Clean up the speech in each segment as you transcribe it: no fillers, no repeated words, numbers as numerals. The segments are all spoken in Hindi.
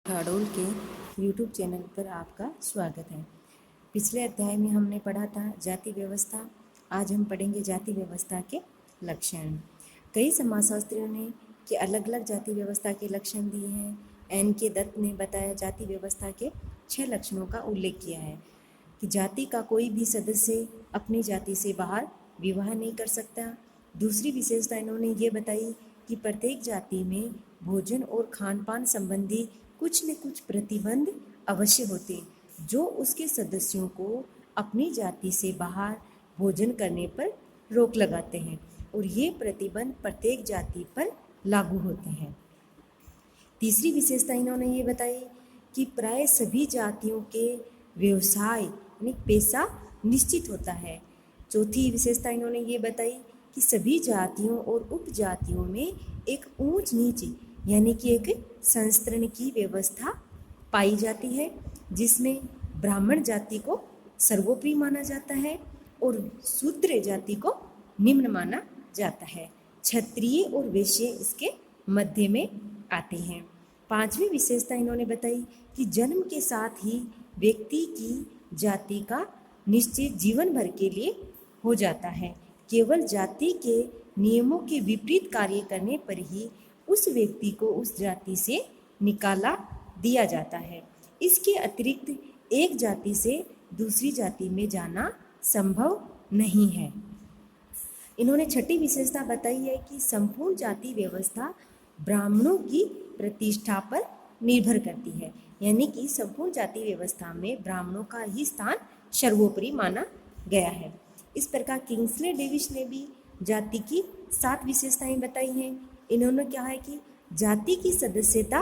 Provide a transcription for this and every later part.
खाड़ोल के YouTube चैनल पर आपका स्वागत है। पिछले अध्याय में हमने पढ़ा था जाति व्यवस्था। आज हम पढ़ेंगे जाति व्यवस्था के लक्षण। कई समाजशास्त्रियों ने कि अलग अलग जाति व्यवस्था के लक्षण दिए हैं। एन के दत्त ने बताया जाति व्यवस्था के 6 लक्षणों का उल्लेख किया है कि जाति का कोई भी सदस्य अपनी जाति से बाहर विवाह नहीं कर सकता। दूसरी विशेषता इन्होंने ये बताई कि प्रत्येक जाति में भोजन और खान पान संबंधी कुछ न कुछ प्रतिबंध अवश्य होते जो उसके सदस्यों को अपनी जाति से बाहर भोजन करने पर रोक लगाते हैं और ये प्रतिबंध प्रत्येक जाति पर लागू होते हैं। तीसरी विशेषता इन्होंने ये बताई कि प्राय सभी जातियों के व्यवसाय यानी पेशा निश्चित होता है। चौथी विशेषता इन्होंने ये बताई कि सभी जातियों और उपजातियों में एक ऊंच नीच यानी कि एक संस्तरण की व्यवस्था पाई जाती है जिसमें ब्राह्मण जाति को सर्वोपरि माना जाता है और शूद्र जाति को निम्न माना जाता है। क्षत्रिय और वैश्य इसके मध्य में आते हैं। पांचवी विशेषता इन्होंने बताई कि जन्म के साथ ही व्यक्ति की जाति का निश्चय जीवन भर के लिए हो जाता है। केवल जाति के नियमों के विपरीत कार्य करने पर ही उस व्यक्ति को उस जाति से निकाला दिया जाता है। इसके अतिरिक्त एक जाति से दूसरी जाति में जाना संभव नहीं है। इन्होंने छठी विशेषता बताई है कि संपूर्ण जाति व्यवस्था ब्राह्मणों की प्रतिष्ठा पर निर्भर करती है, यानी कि संपूर्ण जाति व्यवस्था में ब्राह्मणों का ही स्थान सर्वोपरि माना गया है। इस प्रकार किंग्सले डेविस ने भी जाति की 7 विशेषताएं बताई हैं। इन्होंने कहा है कि जाति की सदस्यता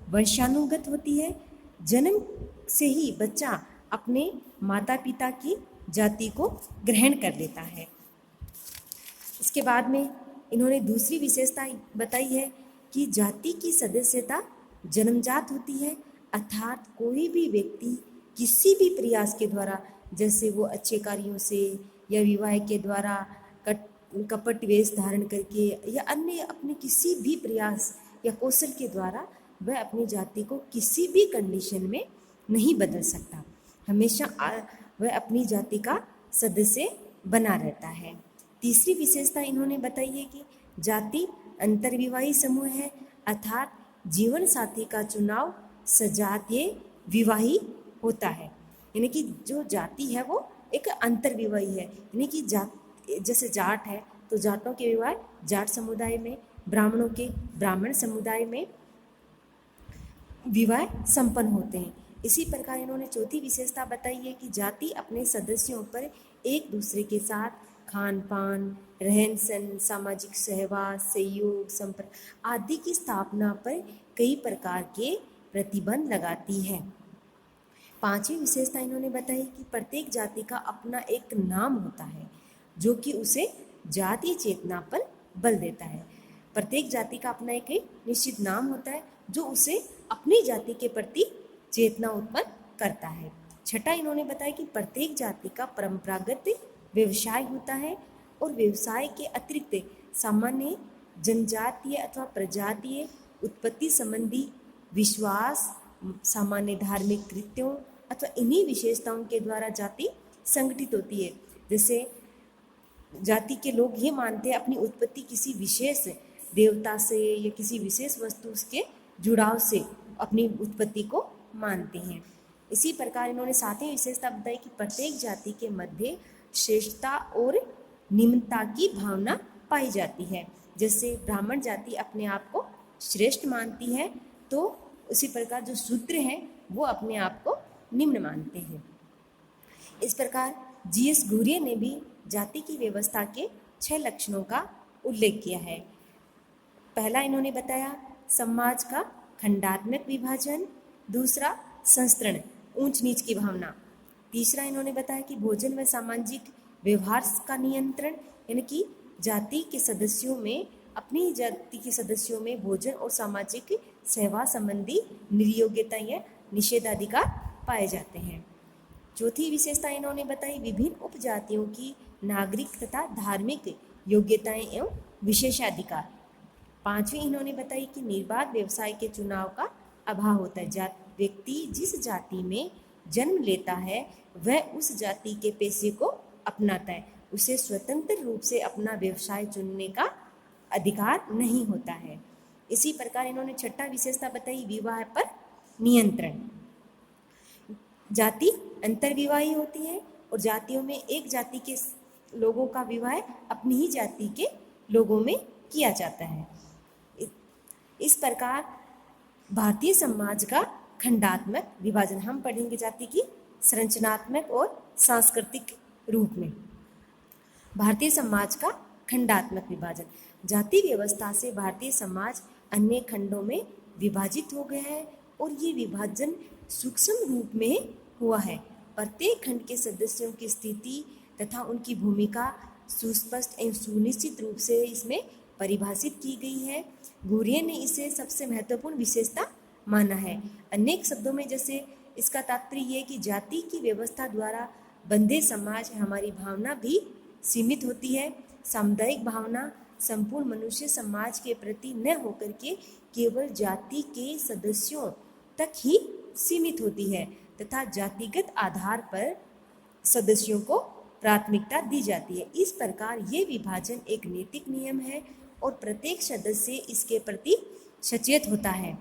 वंशानुगत होती है। जन्म से ही बच्चा अपने माता पिता की जाति को ग्रहण कर लेता है। इसके बाद में इन्होंने दूसरी विशेषता बताई है कि जाति की सदस्यता जन्मजात होती है, अर्थात कोई भी व्यक्ति किसी भी प्रयास के द्वारा, जैसे वो अच्छे कार्यों से या विवाह के द्वारा कपट वेश धारण करके या अन्य अपने किसी भी प्रयास या कौशल के द्वारा वह अपनी जाति को किसी भी कंडीशन में नहीं बदल सकता। हमेशा वह अपनी जाति का सदस्य बना रहता है। तीसरी विशेषता इन्होंने बताई है कि जाति अंतर्विवाही समूह है, अर्थात जीवन साथी का चुनाव सजातीय विवाही होता है। यानी कि जो जाति है वो एक अंतर्विवाही है, यानी कि जैसे जाट है तो जाटों के विवाह जाट समुदाय में, ब्राह्मणों के ब्राह्मण समुदाय में विवाह संपन्न होते हैं। इसी प्रकार इन्होंने चौथी विशेषता बताई है कि जाति अपने सदस्यों पर एक दूसरे के साथ खान पान, रहन सहन, सामाजिक सहवास, सहयोग, संपर्क आदि की स्थापना पर कई प्रकार के प्रतिबंध लगाती है। पांचवी विशेषता इन्होंने बताई कि प्रत्येक जाति का अपना एक नाम होता है जो कि उसे जातीय चेतना पर बल देता है। प्रत्येक जाति का अपना एक निश्चित नाम होता है जो उसे अपनी जाति के प्रति चेतना उत्पन्न करता है। छठा इन्होंने बताया कि प्रत्येक जाति का परंपरागत व्यवसाय होता है और व्यवसाय के अतिरिक्त सामान्य जनजातीय अथवा प्रजातीय उत्पत्ति संबंधी विश्वास, सामान्य धार्मिक कृत्यों अथवा इन्हीं विशेषताओं के द्वारा जाति संगठित होती है। जैसे जाति के लोग ये मानते हैं अपनी उत्पत्ति किसी विशेष देवता से या किसी विशेष वस्तु के जुड़ाव से अपनी उत्पत्ति को मानते हैं। इसी प्रकार इन्होंने 7वीं विशेषता बताई कि प्रत्येक जाति के मध्य श्रेष्ठता और निम्नता की भावना पाई जाती है। जैसे ब्राह्मण जाति अपने आप को श्रेष्ठ मानती है तो उसी प्रकार जो शूद्र हैं वो अपने आप को निम्न मानते हैं। इस प्रकार जीएस घुरिये ने भी जाति की व्यवस्था के 6 लक्षणों का उल्लेख किया है। पहला इन्होंने बताया समाज का खंडात्मक विभाजन, दूसरा संस्तरण ऊंच नीच की भावना, तीसरा इन्होंने बताया कि भोजन व सामाजिक व्यवहार का नियंत्रण, यानी कि जाति के सदस्यों में अपनी जाति के सदस्यों में भोजन और सामाजिक सेवा संबंधी निर्योग्यता या निषेधाधिकार पाए जाते हैं। चौथी विशेषता इन्होंने बताई विभिन्न उपजातियों की नागरिक तथा धार्मिक योग्यताएं एवं विशेषाधिकार। पांचवी इन्होंने बताई कि निर्बाध व्यवसाय के चुनाव का अभाव होता है। व्यक्ति जिस जाति में जन्म लेता है वह उस जाति के पेशे को अपनाता है, उसे स्वतंत्र रूप से अपना व्यवसाय चुनने का अधिकार नहीं होता है। इसी प्रकार इन्होंने छठा विशेषता बताई, विवाह पर नियंत्रण। जाति अंतर्विवाही होती है और जातियों में एक जाति के लोगों का विवाह अपनी ही जाति के लोगों में किया जाता है। इस प्रकार भारतीय समाज का खंडात्मक विभाजन हम पढ़ेंगे जाति की संरचनात्मक और सांस्कृतिक रूप में। भारतीय समाज का खंडात्मक विभाजन, जाति व्यवस्था से भारतीय समाज अन्य खंडों में विभाजित हो गया है और ये विभाजन सूक्ष्म रूप में हुआ है। प्रत्येक खंड के सदस्यों की स्थिति तथा उनकी भूमिका सुस्पष्ट एवं सुनिश्चित रूप से इसमें परिभाषित की गई है। घुरिये ने इसे सबसे महत्वपूर्ण विशेषता माना है। अनेक शब्दों में जैसे इसका तात्पर्य ये कि जाति की व्यवस्था द्वारा बंधे समाज हमारी भावना भी सीमित होती है। सामुदायिक भावना संपूर्ण मनुष्य समाज के प्रति न होकर के केवल जाति के सदस्यों तक ही सीमित होती है तथा जातिगत आधार पर सदस्यों को प्राथमिकता दी जाती है। इस प्रकार ये विभाजन एक नैतिक नियम है और प्रत्येक सदस्य इसके प्रति सचेत होता है।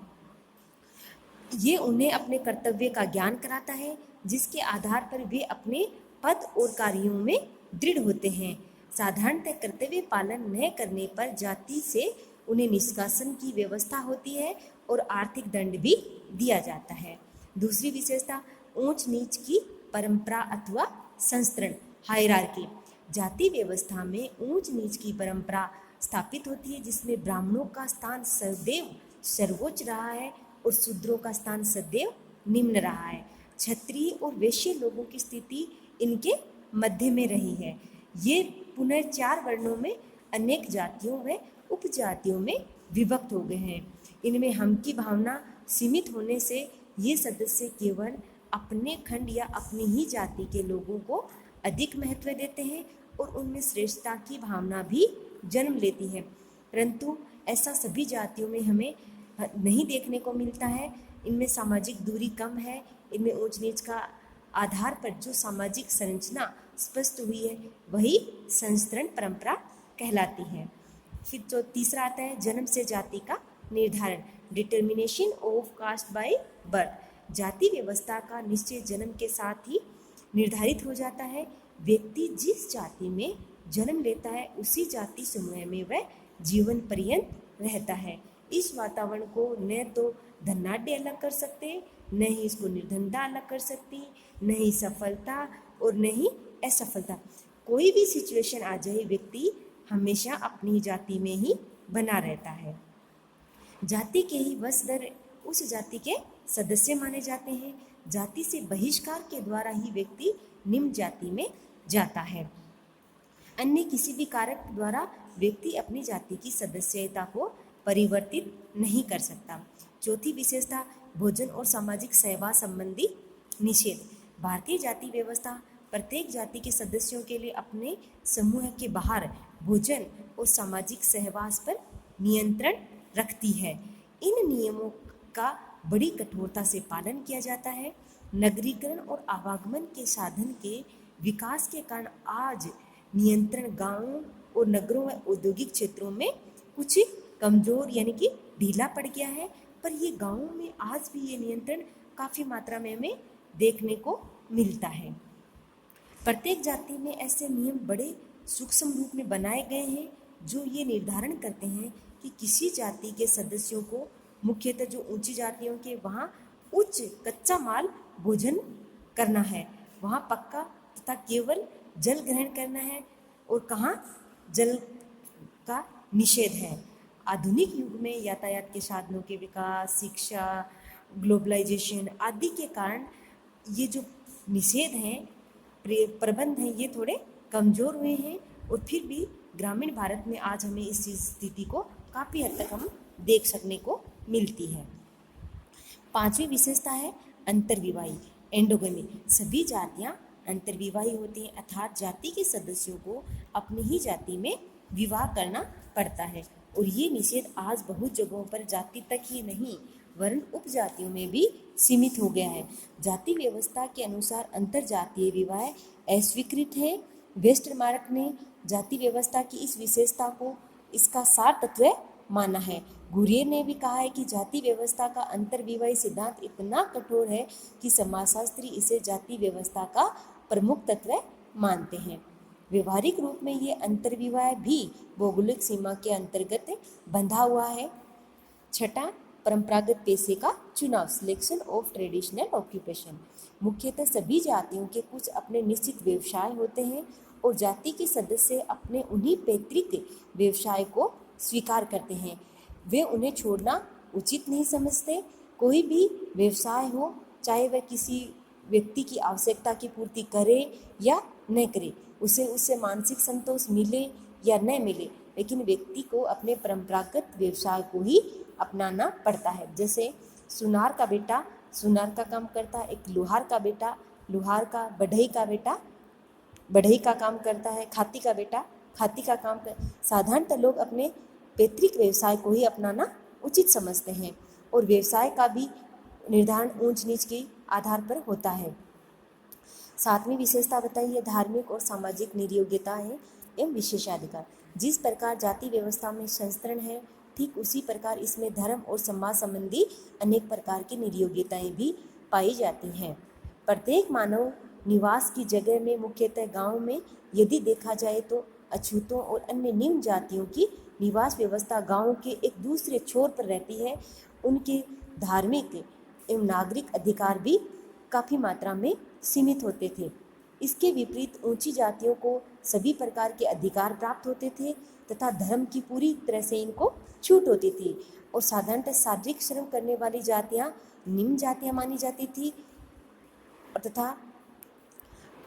ये उन्हें अपने कर्तव्य का ज्ञान कराता है जिसके आधार पर वे अपने पद और कार्यों में दृढ़ होते हैं। साधारणतः कर्तव्य पालन न करने पर जाति से उन्हें निष्कासन की व्यवस्था होती है और आर्थिक दंड भी दिया जाता है। दूसरी विशेषता ऊंच नीच की परंपरा अथवा संस्करण, हायरार्की। जाति व्यवस्था में ऊंच नीच की परंपरा स्थापित होती है जिसमें ब्राह्मणों का स्थान सदैव सर्वोच्च रहा है और शूद्रों का स्थान सदैव निम्न रहा है। क्षत्रिय और वैश्य लोगों की स्थिति इनके मध्य में रही है। ये पुनः 4 वर्णों में अनेक जातियों व उपजातियों में विभक्त हो गए हैं। इनमें हम की भावना सीमित होने से ये सदस्य केवल अपने खंड या अपनी ही जाति के लोगों को अधिक महत्व देते हैं और उनमें श्रेष्ठता की भावना भी जन्म लेती है, परंतु ऐसा सभी जातियों में हमें नहीं देखने को मिलता है। इनमें सामाजिक दूरी कम है। इनमें ऊंच नीच का आधार पर जो सामाजिक संरचना स्पष्ट हुई है वही संस्करण परंपरा कहलाती है। फिर जो तीसरा आता है जन्म से जाति का निर्धारण, determination of caste by birth. जाति व्यवस्था का निश्चय जन्म के साथ ही निर्धारित हो जाता है। व्यक्ति जिस जाति में जन्म लेता है उसी जाति समूह में वह जीवन पर्यंत रहता है। इस वातावरण को न तो धनाढ्य अलग कर सकते, न ही इसको निर्धनता अलग कर सकती, न ही सफलता और न ही असफलता। कोई भी सिचुएशन आ जाए व्यक्ति हमेशा अपनी जाति में ही बना रहता है। जाति के ही वंशधर उस जाति के सदस्य माने जाते हैं। जाति से बहिष्कार के द्वारा ही व्यक्ति निम्न जाति में जाता है। अन्य किसी भी कारक द्वारा व्यक्ति अपनी जाति की सदस्यता को परिवर्तित नहीं कर सकता। चौथी विशेषता भोजन और सामाजिक सेवा संबंधी निषेध। भारतीय जाति व्यवस्था प्रत्येक जाति के सदस्यों के लिए अपने समूह के बाहर भोजन और सामाजिक सहवास पर नियंत्रण रखती है। इन नियमों का बड़ी कठोरता से पालन किया जाता है। नगरीकरण और आवागमन के साधन के विकास के कारण आज नियंत्रण गांवों और नगरों व औद्योगिक क्षेत्रों में कुछ कमजोर यानी कि ढीला पड़ गया है, पर ये गांवों में आज भी ये नियंत्रण काफ़ी मात्रा में हमें देखने को मिलता है। प्रत्येक जाति में ऐसे नियम बड़े सूक्ष्म रूप में बनाए गए हैं जो ये निर्धारण करते हैं कि किसी जाति के सदस्यों को, मुख्यतः जो ऊंची जातियों के, वहाँ उच्च कच्चा माल भोजन करना है, वहाँ पक्का तथा केवल जल ग्रहण करना है और कहाँ जल का निषेध है। आधुनिक युग में यातायात के साधनों के विकास, शिक्षा, ग्लोबलाइजेशन आदि के कारण ये जो निषेध हैं, प्रबंध हैं, ये थोड़े कमज़ोर हुए हैं और फिर भी ग्रामीण भारत में आज हमें इस स्थिति को काफ़ी हद तक हम देख सकने को मिलती है। पांचवी विशेषता है अंतर्विवाही, एंडोगमी। सभी जातियां अंतर्विवाही होती हैं, अर्थात जाति के सदस्यों को अपनी ही जाति में विवाह करना पड़ता है और ये निषेध आज बहुत जगहों पर जाति तक ही नहीं वर्ण उपजातियों में भी सीमित हो गया है। जाति व्यवस्था के अनुसार अंतर जातीय विवाह अस्वीकृत है। वेस्टरमार्क ने जाति व्यवस्था की इस विशेषता को इसका सार तत्व माना है। घुरियर ने भी कहा है कि जाति व्यवस्था का अंतर्विवाही सिद्धांत इतना कठोर है कि समाजशास्त्री इसे जाति व्यवस्था का प्रमुख तत्व मानते हैं। व्यवहारिक रूप में ये अंतर्विवाह भी भौगोलिक सीमा के अंतर्गत बंधा हुआ है। छठा, परंपरागत पेशे का चुनाव, सिलेक्शन ऑफ ट्रेडिशनल ऑक्यूपेशन। मुख्यतः सभी जातियों के कुछ अपने निश्चित व्यवसाय होते हैं और जाति के सदस्य अपने उन्हीं पैतृक व्यवसाय को स्वीकार करते हैं। वे उन्हें छोड़ना उचित नहीं समझते। कोई भी व्यवसाय हो, चाहे वह किसी व्यक्ति की आवश्यकता की पूर्ति करे या न करे, उससे मानसिक संतोष मिले या न मिले, लेकिन व्यक्ति को अपने परंपरागत व्यवसाय को ही अपनाना पड़ता है। जैसे सुनार का बेटा सुनार का काम करता है, एक लोहार का बेटा लोहार का, बढ़ई का बेटा बढ़ई का काम करता है, खाती का बेटा खाती का काम कर। साधारणतः लोग अपने पैतृक व्यवसाय को ही अपनाना उचित समझते हैं और व्यवसाय का भी निर्धारण ऊंच नीच के आधार पर होता है। सातवीं विशेषता बताइए, धार्मिक और सामाजिक निर्योग्यताएं एवं विशेषाधिकार। जिस प्रकार जाति व्यवस्था में संस्करण है, ठीक उसी प्रकार इसमें धर्म और समाज संबंधी अनेक प्रकार की निर्योग्यताएं भी पाई जाती हैं। प्रत्येक मानव निवास की जगह में, मुख्यतः गांव में यदि देखा जाए तो अछूतों और अन्य निम्न जातियों की निवास व्यवस्था गांव के एक दूसरे छोर पर रहती है। उनके धार्मिक एवं नागरिक अधिकार भी काफ़ी मात्रा में सीमित होते थे। इसके विपरीत ऊंची जातियों को सभी प्रकार के अधिकार प्राप्त होते थे तथा धर्म की पूरी तरह से इनको छूट होती थी और साधारणतः शारीरिक श्रम करने वाली जातियां निम्न जातियां मानी जाती थी तथा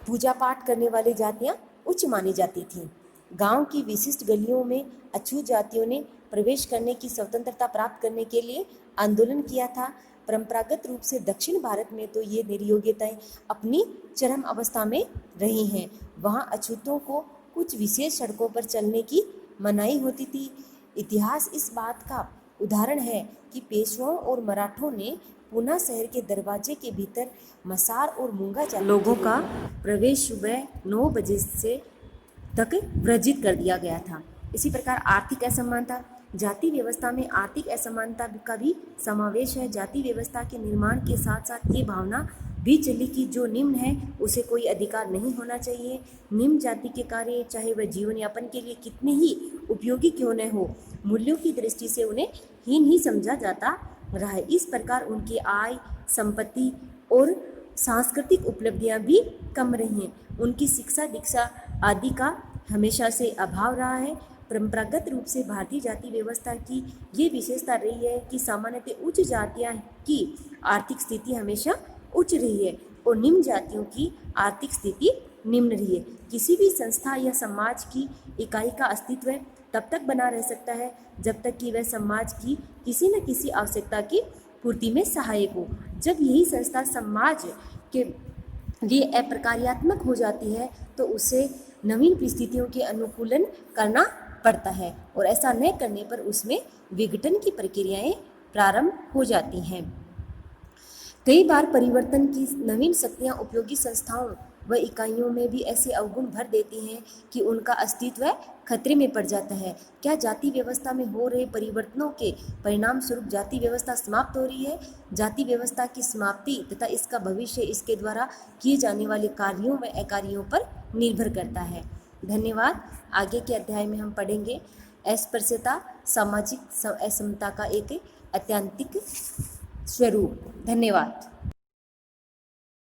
पूजा पाठ करने वाली जातियां उच्च मानी जाती थीं। गांव की विशिष्ट गलियों में अछूत जातियों ने प्रवेश करने की स्वतंत्रता प्राप्त करने के लिए आंदोलन किया था। परंपरागत रूप से दक्षिण भारत में तो ये निर्योग्यताएं अपनी चरम अवस्था में रही हैं। वहाँ अछूतों को कुछ विशेष सड़कों पर चलने की मनाही होती थी। इतिहास इस बात का उदाहरण है कि पेशवाओं और मराठों ने पूना शहर के दरवाजे के भीतर मसार और मूंगा लोगों का प्रवेश सुबह 9 बजे से तक वर्जित कर दिया गया था। इसी प्रकार आर्थिक असमानता, जाति व्यवस्था में आर्थिक असमानता का भी समावेश है। जाति व्यवस्था के निर्माण के साथ साथ ये भावना भी चली कि जो निम्न है उसे कोई अधिकार नहीं होना चाहिए। निम्न जाति के कार्य, चाहे वह जीवन यापन के लिए कितने ही उपयोगी क्यों न हो, मूल्यों की दृष्टि से उन्हें हीन ही समझा जाता रहा है। इस प्रकार उनकी आय, संपत्ति और सांस्कृतिक उपलब्धियां भी कम रही हैं। उनकी शिक्षा दीक्षा आदि का हमेशा से अभाव रहा है। परंपरागत रूप से भारतीय जाति व्यवस्था की ये विशेषता रही है कि सामान्यतः उच्च जातियां की आर्थिक स्थिति हमेशा उच्च रही है और निम्न जातियों की आर्थिक स्थिति निम्न रही है। किसी भी संस्था या समाज की इकाई का अस्तित्व तब तक बना रह सकता है जब तक कि वह समाज की किसी न किसी आवश्यकता की पूर्ति में सहायक हो। जब यही संस्था समाज के लिए अप्रकार्यात्मक हो जाती है तो उसे नवीन परिस्थितियों के अनुकूलन करना पड़ता है और ऐसा न करने पर उसमें विघटन की प्रक्रियाएं प्रारंभ हो जाती हैं। कई बार परिवर्तन की नवीन शक्तियां उपयोगी संस्थाओं व इकाइयों में भी ऐसे अवगुण भर देती हैं कि उनका अस्तित्व खतरे में पड़ जाता है। क्या जाति व्यवस्था में हो रहे परिवर्तनों के परिणाम स्वरूप जाति व्यवस्था समाप्त हो रही है? जाति व्यवस्था की समाप्ति तथा इसका भविष्य इसके द्वारा किए जाने वाले कार्यों व अकार्यों पर निर्भर करता है। धन्यवाद। आगे के अध्याय में हम पढ़ेंगे अस्पृश्यता, सामाजिक असमता का एक ऐत्यांतिक स्वरूप। धन्यवाद।